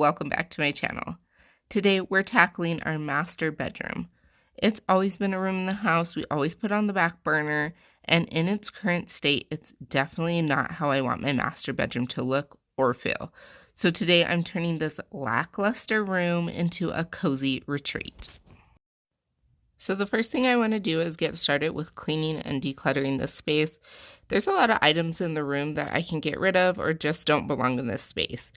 welcome back to my channel. Today we're tackling our master bedroom. It's always been a room in the house we always put on the back burner, and in its current state, it's definitely not how I want my master bedroom to look or feel. So today I'm turning this lackluster room into a cozy retreat. So the first thing I want to do is get started with cleaning and decluttering this space. There's a lot of items in the room that I can get rid of or just don't belong in this space.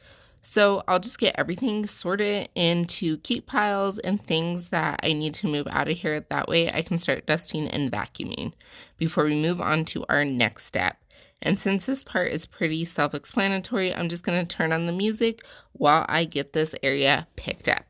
So I'll just get everything sorted into keep piles and things that I need to move out of here. That way I can start dusting and vacuuming before we move on to our next step. And since this part is pretty self-explanatory, I'm just going to turn on the music while I get this area picked up.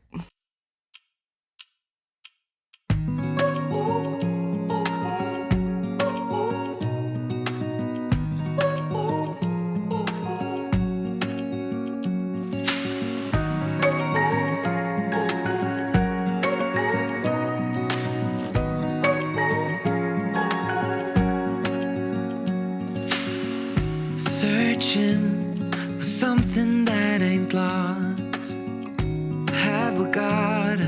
Searching for something that ain't lost. Have we got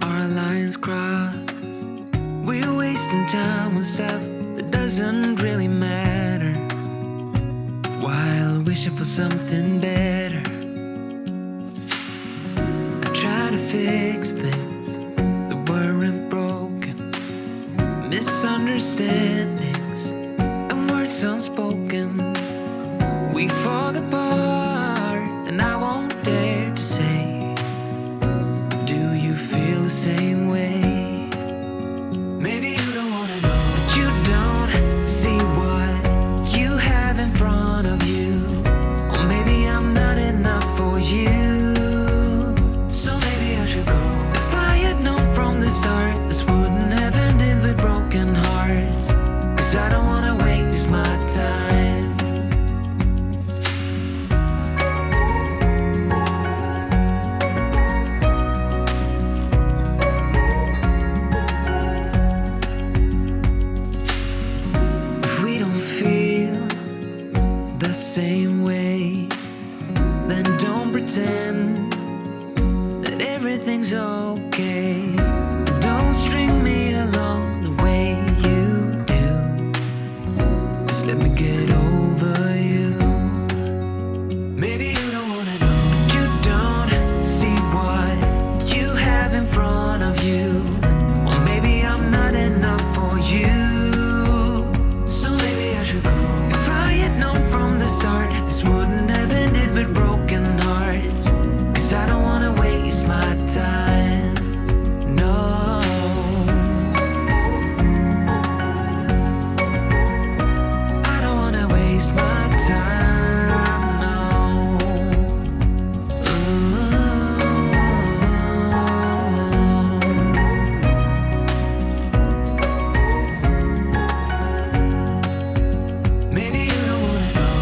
our lines crossed? We're wasting time on stuff that doesn't really matter, while wishing for something better. I try to fix things that weren't broken, misunderstandings and words unspoken. We fall apart, and I won't dare to say, do you feel the same way? Maybe you don't wanna know, but you don't see what you have in front of you. Or maybe I'm not enough for you, so maybe I should go. If I had known from the start, this wouldn't have ended with broken hearts. 'Cause I don't wanna waste my time. Same way, then don't pretend that everything's okay. Don't string me along the way you do. Just let me get over you. Maybe you don't wanna know, but you don't see what you have in front of you. Or maybe I'm not enough for you. This wouldn't have ended with broken hearts. 'Cause I don't wanna waste my time. No, I don't wanna waste my time. No. Maybe you don't wanna know,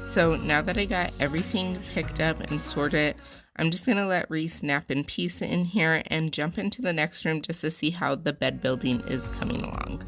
So now that I got everything picked up and sorted, I'm just going to let Reese nap in peace in here and jump into the next room just to see how the bed building is coming along.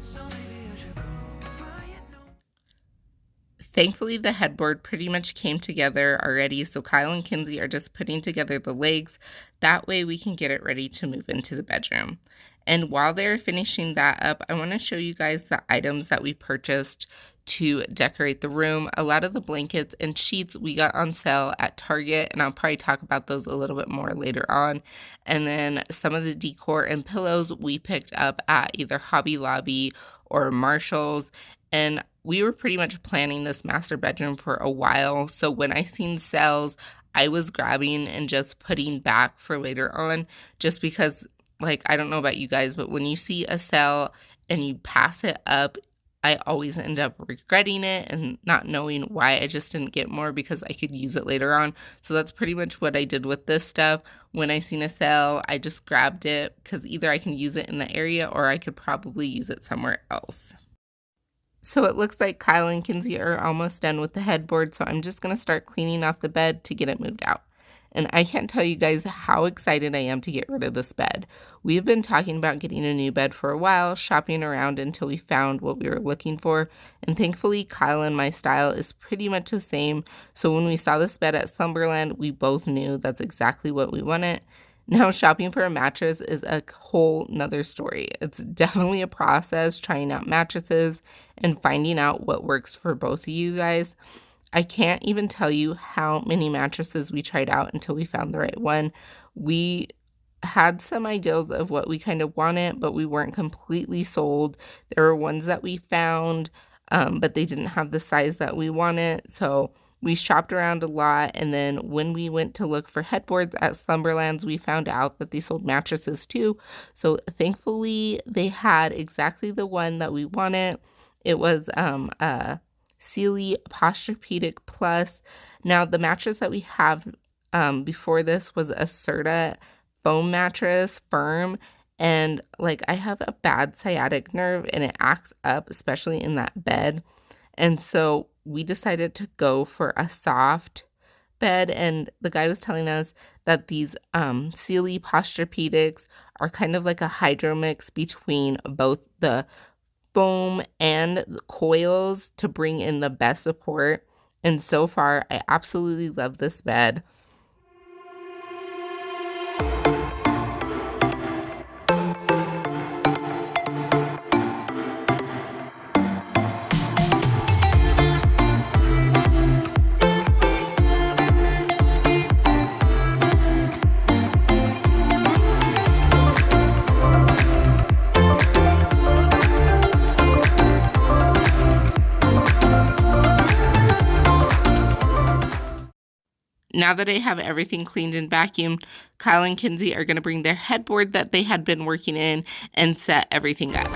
Thankfully, the headboard pretty much came together already, so Kyle and Kinsey are just putting together the legs. That way we can get it ready to move into the bedroom. And while they're finishing that up, I want to show you guys the items that we purchased to decorate the room. A lot of the blankets and sheets we got on sale at Target, and I'll probably talk about those a little bit more later on. And then some of the decor and pillows we picked up at either Hobby Lobby or Marshall's. And we were pretty much planning this master bedroom for a while. So when I seen sales, I was grabbing and just putting back for later on, just because, like, I don't know about you guys, but when you see a sale and you pass it up, I always end up regretting it and not knowing why I just didn't get more because I could use it later on. So that's pretty much what I did with this stuff. When I seen a sale, I just grabbed it because either I can use it in the area or I could probably use it somewhere else. So it looks like Kyle and Kinsey are almost done with the headboard, so I'm just going to start cleaning off the bed to get it moved out. and I can't tell you guys how excited I am to get rid of this bed. We've been talking about getting a new bed for a while, shopping around until we found what we were looking for, and thankfully Kyle and my style is pretty much the same, so when we saw this bed at Slumberland, we both knew that's exactly what we wanted. Now, shopping for a mattress is a whole nother story. It's definitely a process trying out mattresses and finding out what works for both of you guys. I can't even tell you how many mattresses we tried out until we found the right one. We had some ideas of what we kind of wanted, but we weren't completely sold. There were ones that we found, but they didn't have the size that we wanted. So we shopped around a lot, and then when we went to look for headboards at Slumberlands, we found out that they sold mattresses too. So thankfully, they had exactly the one that we wanted. It was a Sealy Posturepedic Plus. Now, the mattress that we have before this was a Serta foam mattress, firm, and like I have a bad sciatic nerve and it acts up, especially in that bed. And so we decided to go for a soft bed, and the guy was telling us that these Sealy Posturepedics are kind of like a hydro mix between both the foam and the coils to bring in the best support. And so far, I absolutely love this bed. Now that I have everything cleaned and vacuumed, Kyle and Kinsey are going to bring their headboard that they had been working in and set everything up.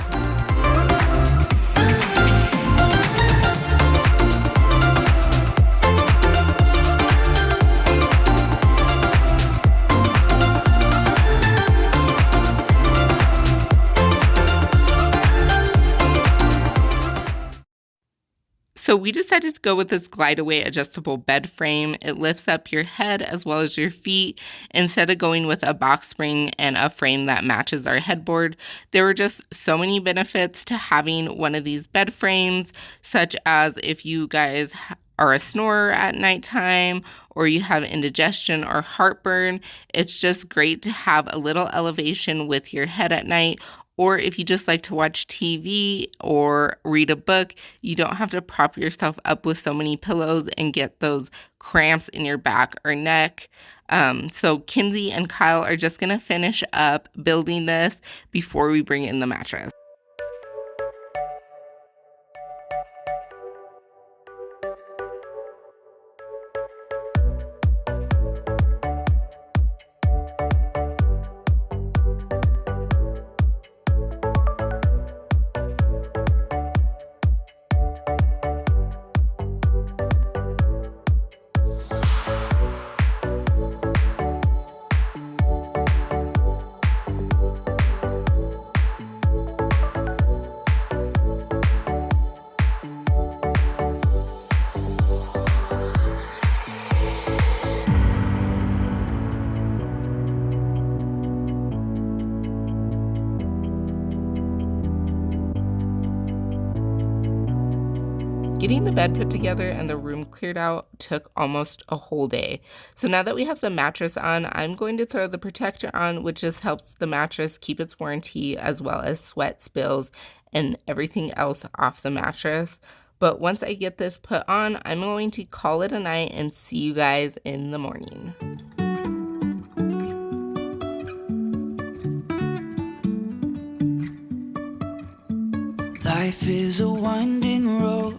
So we decided to go with this glide-away adjustable bed frame. It lifts up your head as well as your feet instead of going with a box spring and a frame that matches our headboard. There were just so many benefits to having one of these bed frames, such as if you guys are a snorer at nighttime or you have indigestion or heartburn, it's just great to have a little elevation with your head at night. Or if you just like to watch TV or read a book, you don't have to prop yourself up with so many pillows and get those cramps in your back or neck. So Kinsey and Kyle are just going to finish up building this before we bring in the mattress. Getting the bed put together and the room cleared out took almost a whole day. So now that we have the mattress on, I'm going to throw the protector on, which just helps the mattress keep its warranty as well as sweat spills and everything else off the mattress. But once I get this put on, I'm going to call it a night and see you guys in the morning. Life is a winding road,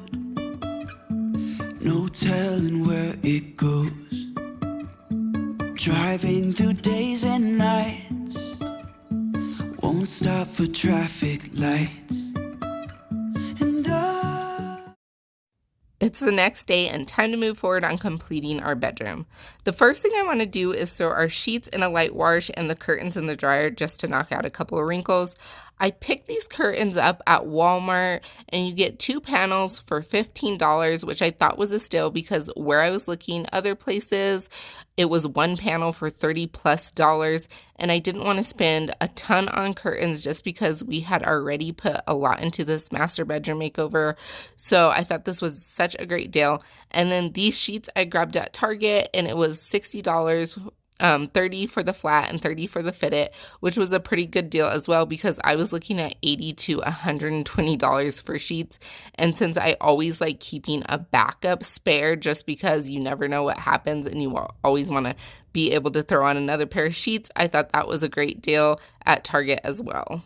no telling where it goes. Driving through days and nights, won't stop for traffic lights. It's the next day and time to move forward on completing our bedroom. The first thing I want to do is throw our sheets in a light wash and the curtains in the dryer just to knock out a couple of wrinkles. I picked these curtains up at Walmart, and you get 2 panels for $15, which I thought was a steal because where I was looking other places, it was 1 panel for $30+, and I didn't want to spend a ton on curtains just because we had already put a lot into this master bedroom makeover. So I thought this was such a great deal. And then these sheets I grabbed at Target, and it was $60, 30 for the flat and 30 for the fitted, which was a pretty good deal as well because I was looking at $80 to $120 for sheets. And since I always like keeping a backup spare just because you never know what happens and you always want to be able to throw on another pair of sheets, I thought that was a great deal at Target as well.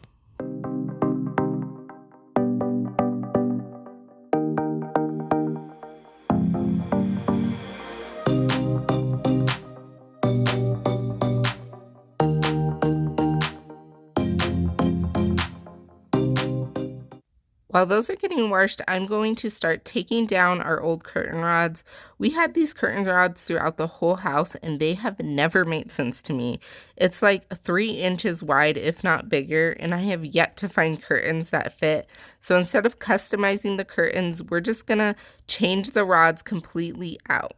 While those are getting washed, I'm going to start taking down our old curtain rods. We had these curtain rods throughout the whole house, and they have never made sense to me. It's like 3 inches wide, if not bigger, and I have yet to find curtains that fit. So instead of customizing the curtains, we're just gonna change the rods completely out.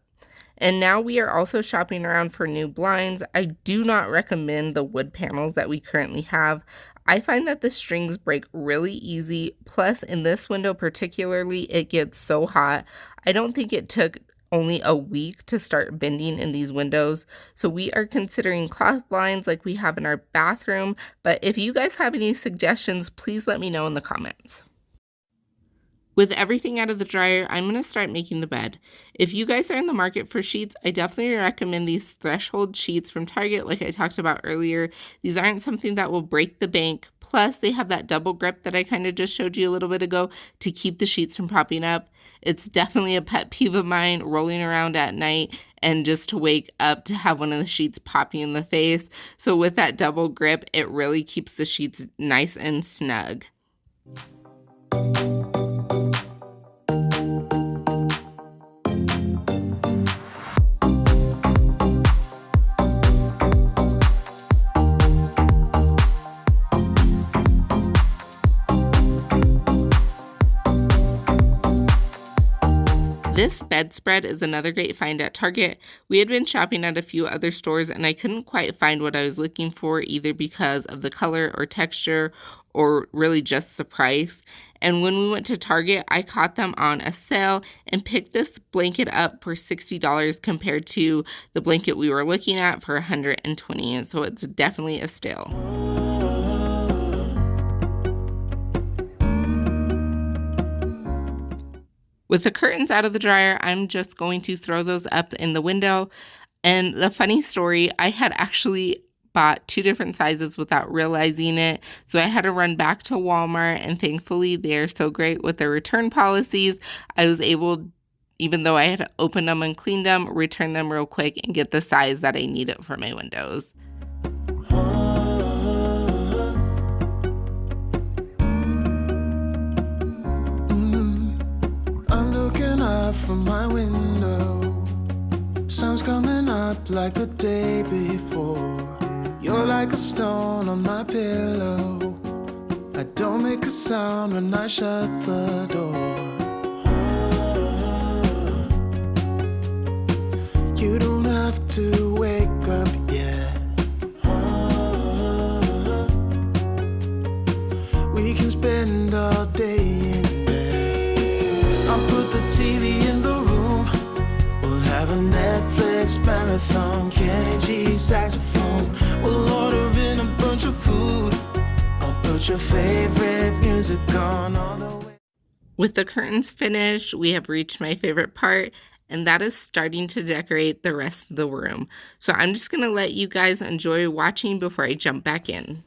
And now we are also shopping around for new blinds. I do not recommend the wood panels that we currently have. I find that the strings break really easy. Plus, in this window particularly, it gets so hot. I don't think it took only a week to start bending in these windows. So we are considering cloth blinds like we have in our bathroom. But if you guys have any suggestions, please let me know in the comments. With everything out of the dryer, I'm going to start making the bed. If you guys are in the market for sheets, I definitely recommend these threshold sheets from Target like I talked about earlier. These aren't something that will break the bank. Plus, they have that double grip that I kind of just showed you a little bit ago to keep the sheets from popping up. It's definitely a pet peeve of mine rolling around at night and just to wake up to have one of the sheets popping in the face. So with that double grip, it really keeps the sheets nice and snug. This bedspread is another great find at Target. We had been shopping at a few other stores and I couldn't quite find what I was looking for, either because of the color or texture or really just the price. And when we went to Target, I caught them on a sale and picked this blanket up for $60 compared to the blanket we were looking at for $120. So it's definitely a steal. With the curtains out of the dryer, I'm just going to throw those up in the window. And the funny story, I had actually bought 2 different sizes without realizing it. So I had to run back to Walmart, and thankfully they're so great with their return policies. I was able, even though I had to open them and clean them, return them real quick and get the size that I needed for my windows. From my window, sun's coming up like the day before. You're like a stone on my pillow. I don't make a sound when I shut the door. You don't have to wake up yet. We can spend all day in bed. I'll put the TV in the room. We'll have a Netflix marathon. Kenny G saxophone. We'll order in a bunch of food. I'll put your favorite music on all the way. With the curtains finished, we have reached my favorite part, and that is starting to decorate the rest of the room. So I'm just going to let you guys enjoy watching before I jump back in.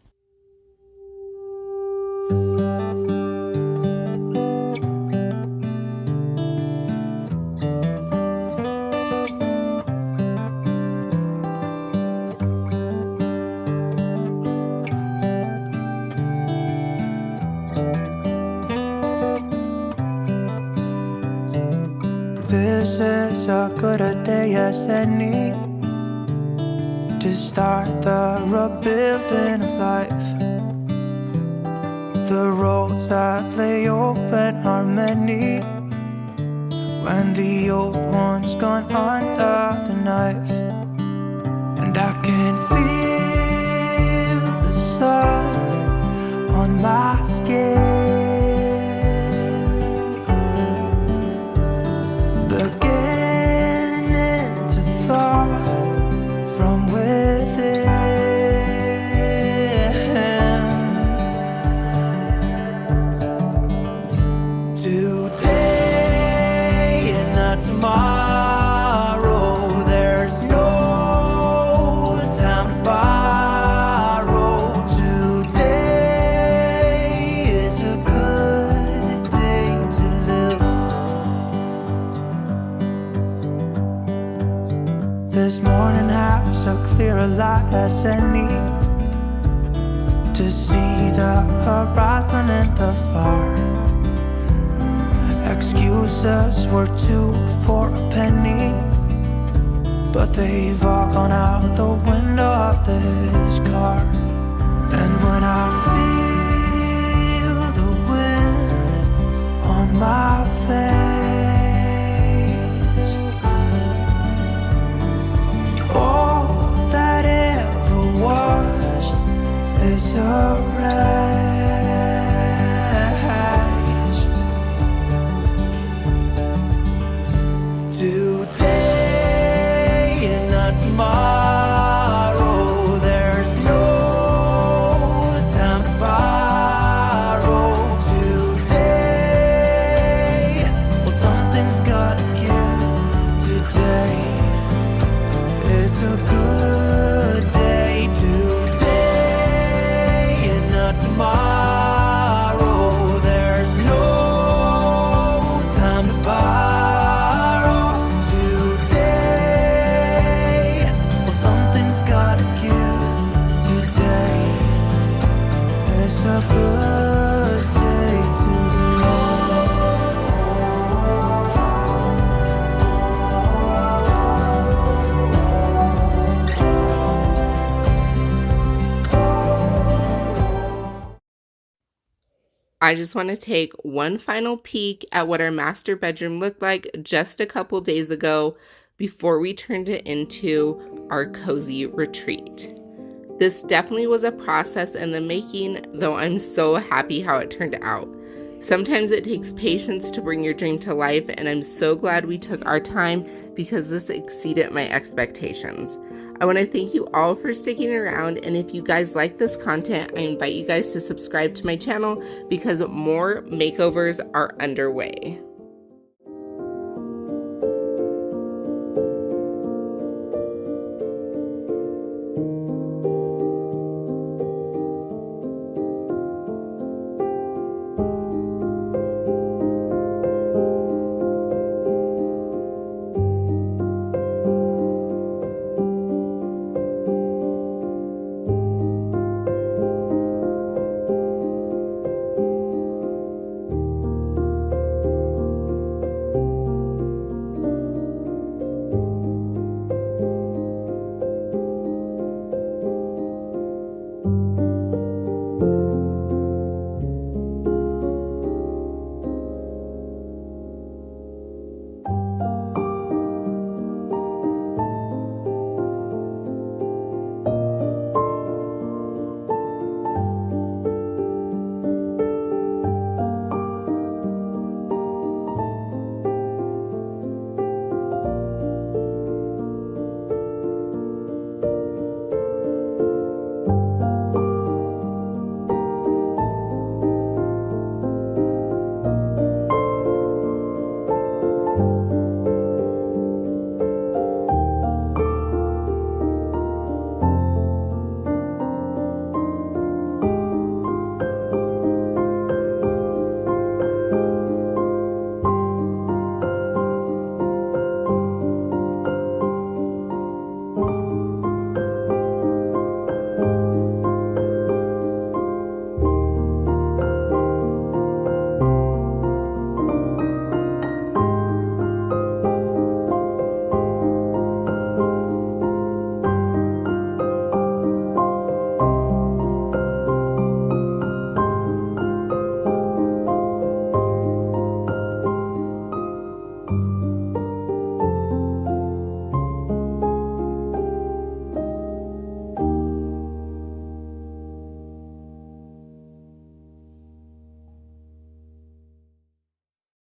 This is as good a day as any to start the rebuilding of life. The roads that lay open are many, when the old one's gone under the knife. And I can feel the sun on my skin, beginning to thaw from within. Today and not tomorrow, there's no time to borrow. Today is a good day to live. This morning has a clearer light as any, to see the horizon in the far. Excuses were 2 for a penny, but they've all gone out the window of this car. And when I feel the wind on my face, all that ever was is a wreck. Today and not tomorrow, there's no time to borrow. Today, well, something's gotta give. Today is a good day. Today and not tomorrow, there's no time to borrow. I just want to take one final peek at what our master bedroom looked like just a couple days ago before we turned it into our cozy retreat. This definitely was a process in the making, though I'm so happy how it turned out. Sometimes it takes patience to bring your dream to life, and I'm so glad we took our time because this exceeded my expectations. I want to thank you all for sticking around, and if you guys like this content, I invite you guys to subscribe to my channel because more makeovers are underway.